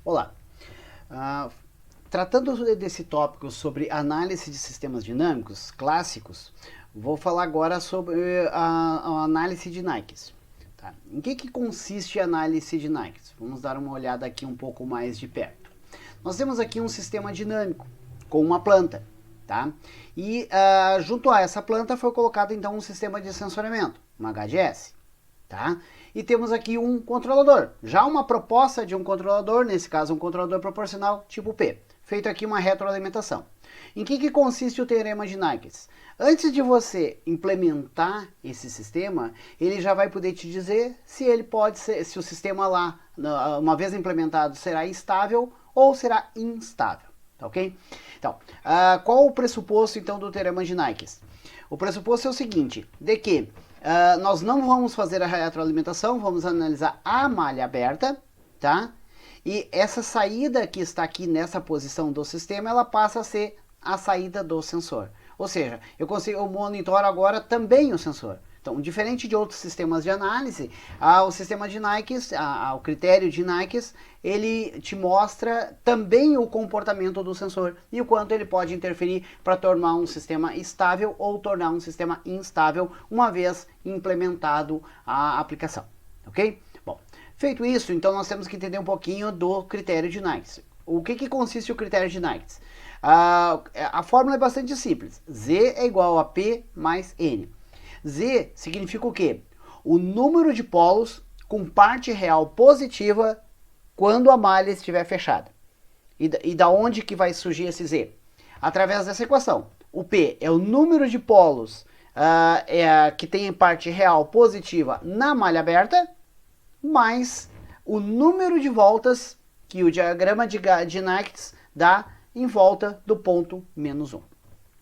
Olá, tratando desse tópico sobre análise de sistemas dinâmicos clássicos, vou falar agora sobre a análise de Nyquist. Tá? Em que consiste a análise de Nyquist? Vamos dar uma olhada aqui um pouco mais de perto. Nós temos aqui um sistema dinâmico com uma planta, tá? E junto a essa planta foi colocado então um sistema de sensoriamento, um HDS. Tá? E temos aqui um controlador, já uma proposta de um controlador, nesse caso um controlador proporcional tipo P, feito aqui uma retroalimentação. Em que consiste o teorema de Nyquist? Antes de você implementar esse sistema, ele já vai poder te dizer se ele pode ser, se o sistema lá, uma vez implementado, será estável ou será instável, tá ok? Então, qual o pressuposto então do teorema de Nyquist? O pressuposto é o seguinte, de que nós não vamos fazer a retroalimentação, vamos analisar a malha aberta, tá? E essa saída que está aqui nessa posição do sistema, ela passa a ser a saída do sensor. Ou seja, eu monitoro agora também o sensor. Então, diferente de outros sistemas de análise, o sistema de Nyquist, o critério de Nyquist, ele te mostra também o comportamento do sensor e o quanto ele pode interferir para tornar um sistema estável ou tornar um sistema instável, uma vez implementado a aplicação, ok? Bom, feito isso, então nós temos que entender um pouquinho do critério de Nyquist. O que consiste o critério de Nyquist? A fórmula é bastante simples. Z é igual a P mais N. Z significa o quê? O número de polos com parte real positiva quando a malha estiver fechada. E da onde que vai surgir esse Z? Através dessa equação. O P é o número de polos que tem parte real positiva na malha aberta, mais o número de voltas que o diagrama de Nyquist dá em volta do ponto menos 1.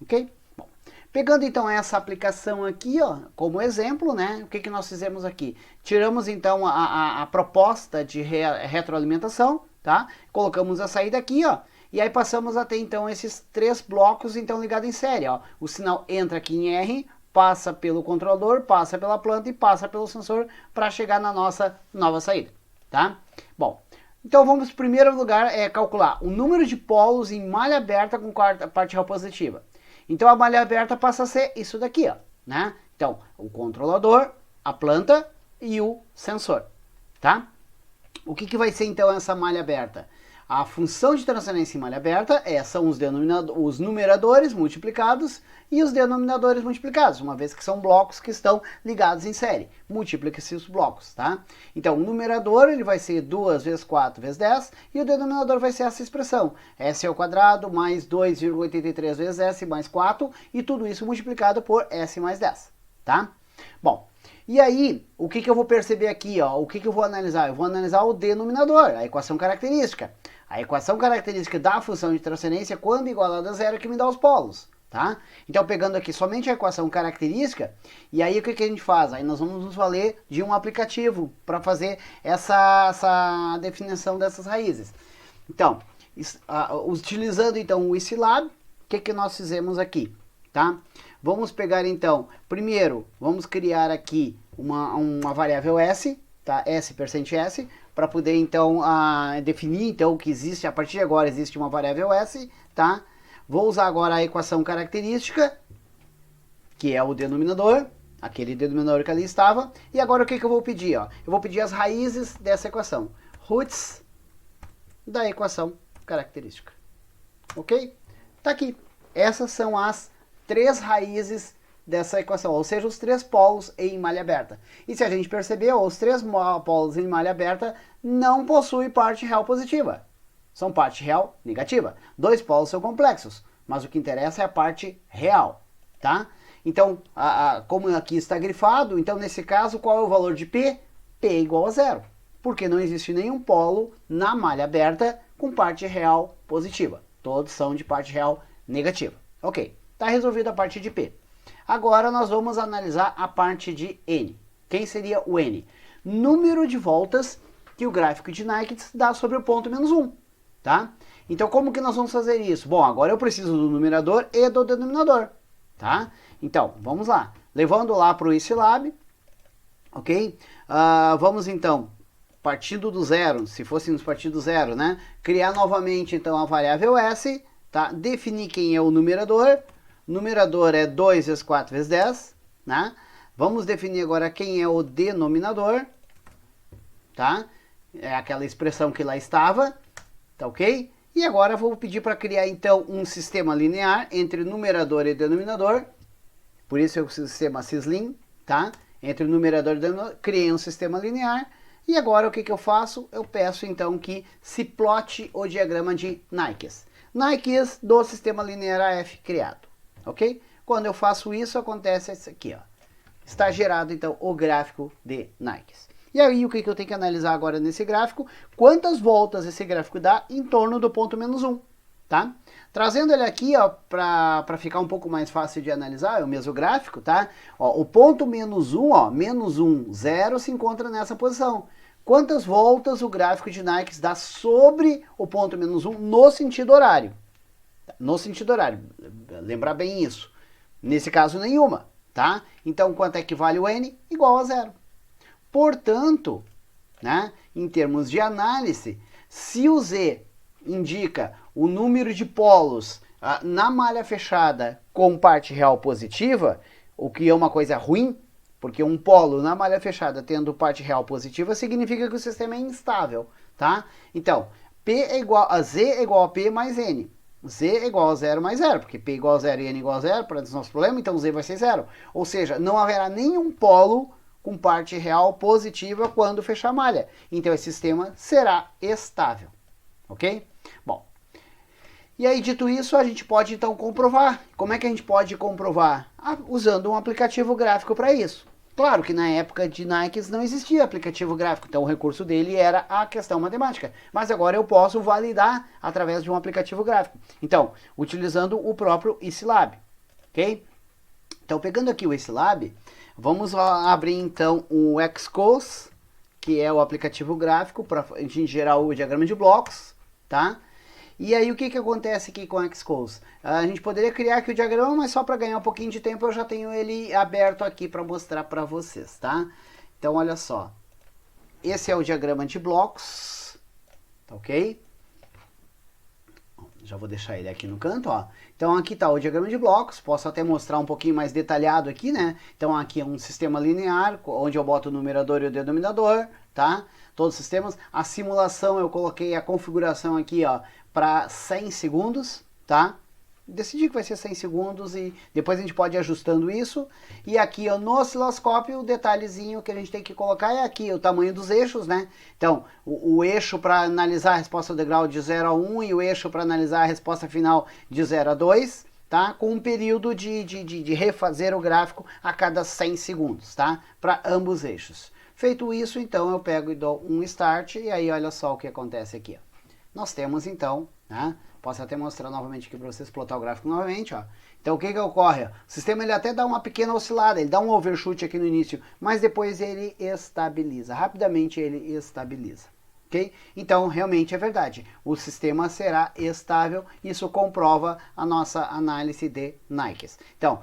Ok? Bom, pegando então essa aplicação aqui, ó, como exemplo, né? O que nós fizemos aqui? Tiramos então a proposta de retroalimentação, tá? Colocamos a saída aqui, ó. E aí passamos a ter então esses três blocos então ligados em série, ó. O sinal entra aqui em R, passa pelo controlador, passa pela planta e passa pelo sensor para chegar na nossa nova saída, tá? Bom, então vamos, em primeiro lugar, calcular o número de polos em malha aberta com parte real positiva. Então a malha aberta passa a ser isso daqui, ó, né? Então, o controlador, a planta e o sensor, tá? O que vai ser então essa malha aberta? A função de transferência em malha aberta são os numeradores multiplicados e os denominadores multiplicados, uma vez que são blocos que estão ligados em série. Multiplica-se os blocos, tá? Então, o numerador ele vai ser 2 vezes 4 vezes 10 e o denominador vai ser essa expressão. S ao quadrado mais 2,83 vezes S mais 4 e tudo isso multiplicado por S mais 10, tá? Bom, e aí, o que eu vou perceber aqui, ó? O que eu vou analisar? Eu vou analisar o denominador, a equação característica. A equação característica da função de transferência, quando igualada a zero, é que me dá os polos, tá? Então, pegando aqui somente a equação característica, e aí o que a gente faz? Aí nós vamos nos valer de um aplicativo para fazer essa definição dessas raízes. Então, utilizando então o Scilab, o que nós fizemos aqui, tá? Vamos pegar então, primeiro, vamos criar aqui uma variável S, tá? S%S, para poder então definir então que existe, a partir de agora existe uma variável S, tá? Vou usar agora a equação característica, que é o denominador, aquele denominador que ali estava, e agora o que eu vou pedir, ó? Eu vou pedir as raízes dessa equação, roots da equação característica, ok? Tá aqui, essas são as três raízes dessa equação, ou seja, os três polos em malha aberta. E se a gente percebeu, os três polos em malha aberta não possuem parte real positiva. São parte real negativa. Dois polos são complexos, mas o que interessa é a parte real, tá? Então, como aqui está grifado, então nesse caso, qual é o valor de P? P é igual a zero, porque não existe nenhum polo na malha aberta com parte real positiva. Todos são de parte real negativa. Ok, está resolvida a parte de P. Agora nós vamos analisar a parte de N. Quem seria o N? Número de voltas que o gráfico de Nyquist dá sobre o ponto menos 1, tá? Então como que nós vamos fazer isso? Bom, agora eu preciso do numerador e do denominador, tá? Então, vamos lá. Levando lá para o Scilab, ok? Vamos então partindo do zero, se fôssemos partir do zero, né? Criar novamente, então, a variável S, tá? Definir quem é o numerador. Numerador é 2 vezes 4 vezes 10, né? Vamos definir agora quem é o denominador, tá? É aquela expressão que lá estava, tá ok? E agora vou pedir para criar, então, um sistema linear entre numerador e denominador. Por isso é o sistema Syslim, tá? Entre o numerador e o denominador, criei um sistema linear. E agora o que eu faço? Eu peço então que se plote o diagrama de Nyquist. Nyquist do sistema linear AF criado, ok? Quando eu faço isso, acontece isso aqui, ó. Está gerado então o gráfico de Nyquist. E aí o que eu tenho que analisar agora nesse gráfico? Quantas voltas esse gráfico dá em torno do ponto menos 1, tá? Trazendo ele aqui, ó, para ficar um pouco mais fácil de analisar, é o mesmo gráfico, tá? Ó, o ponto menos 1, ó, menos 1, 0, se encontra nessa posição. Quantas voltas o gráfico de Nyquist dá sobre o ponto menos 1 no sentido horário? No sentido horário, lembrar bem isso. Nesse caso, nenhuma, tá? Então, quanto é que vale o N? Igual a 0. Portanto, né, em termos de análise, se o Z indica o número de polos na malha fechada com parte real positiva, o que é uma coisa ruim, porque um polo na malha fechada tendo parte real positiva significa que o sistema é instável, tá? Então, Z é igual a P mais N. Z é igual a 0 mais 0, porque P é igual a 0 e N é igual a 0 para o nosso problema, então Z vai ser 0. Ou seja, não haverá nenhum polo com parte real positiva quando fechar a malha. Então esse sistema será estável, ok? Bom, e aí dito isso, a gente pode então comprovar. Como é que a gente pode comprovar? Usando um aplicativo gráfico para isso. Claro que na época de Nyquist não existia aplicativo gráfico, então o recurso dele era a questão matemática. Mas agora eu posso validar através de um aplicativo gráfico. Então, utilizando o próprio Scilab, ok? Então, pegando aqui o Scilab, vamos abrir então o Xcos, que é o aplicativo gráfico para a gente gerar o diagrama de blocos, tá? E aí o que acontece aqui com o Xcos? A gente poderia criar aqui o diagrama, mas só para ganhar um pouquinho de tempo eu já tenho ele aberto aqui para mostrar para vocês, tá? Então olha só, esse é o diagrama de blocos, tá ok? Já vou deixar ele aqui no canto, ó. Então aqui está o diagrama de blocos, posso até mostrar um pouquinho mais detalhado aqui, né? Então aqui é um sistema linear, onde eu boto o numerador e o denominador, tá? Todos os sistemas. A simulação eu coloquei a configuração aqui, ó, para 100 segundos, tá? Decidi que vai ser 100 segundos e depois a gente pode ir ajustando isso. E aqui, ó, no osciloscópio, o detalhezinho que a gente tem que colocar é aqui, o tamanho dos eixos, né? Então, o eixo para analisar a resposta do grau de 0 a 1 e o eixo para analisar a resposta final de 0 a 2, tá? Com um período de refazer o gráfico a cada 100 segundos, tá? Para ambos eixos. Feito isso, então, eu pego e dou um start e aí olha só o que acontece aqui, ó. Nós temos, então, né? Posso até mostrar novamente aqui para vocês, plotar o gráfico novamente, ó. Então o que ocorre? O sistema ele até dá uma pequena oscilada, ele dá um overshoot aqui no início, mas depois ele estabiliza, rapidamente ele estabiliza, ok? Então realmente é verdade, o sistema será estável, isso comprova a nossa análise de Nyquist. Então,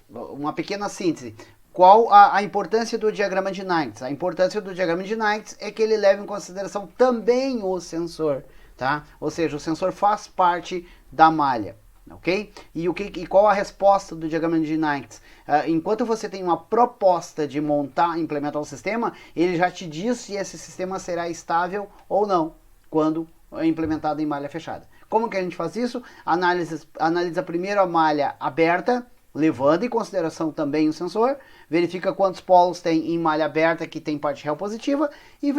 uma pequena síntese. Qual a importância do diagrama de Nyquist? A importância do diagrama de Nyquist é que ele leva em consideração também o sensor, tá? Ou seja, o sensor faz parte da malha, ok? E qual a resposta do diagrama de Nyquist? Enquanto você tem uma proposta de montar, implementar o sistema, ele já te diz se esse sistema será estável ou não, quando é implementado em malha fechada. Como que a gente faz isso? Analisa primeiro a malha aberta, levando em consideração também o sensor, verifica quantos polos tem em malha aberta que tem parte real positiva e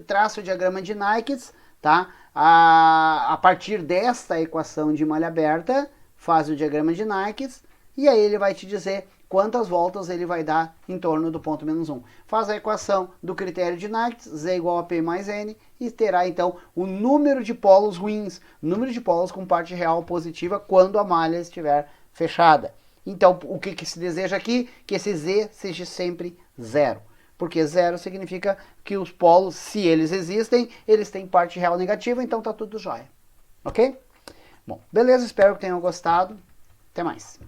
traça o diagrama de Nyquist, tá? A partir desta equação de malha aberta, faz o diagrama de Nyquist e aí ele vai te dizer quantas voltas ele vai dar em torno do ponto menos 1. Faz a equação do critério de Nyquist, Z igual a P mais N, e terá então o número de polos ruins, número de polos com parte real positiva quando a malha estiver fechada. Então, o que se deseja aqui? Que esse Z seja sempre 0. Porque 0 significa que os polos, se eles existem, eles têm parte real negativa, então tá tudo jóia. Ok? Bom, beleza, espero que tenham gostado. Até mais.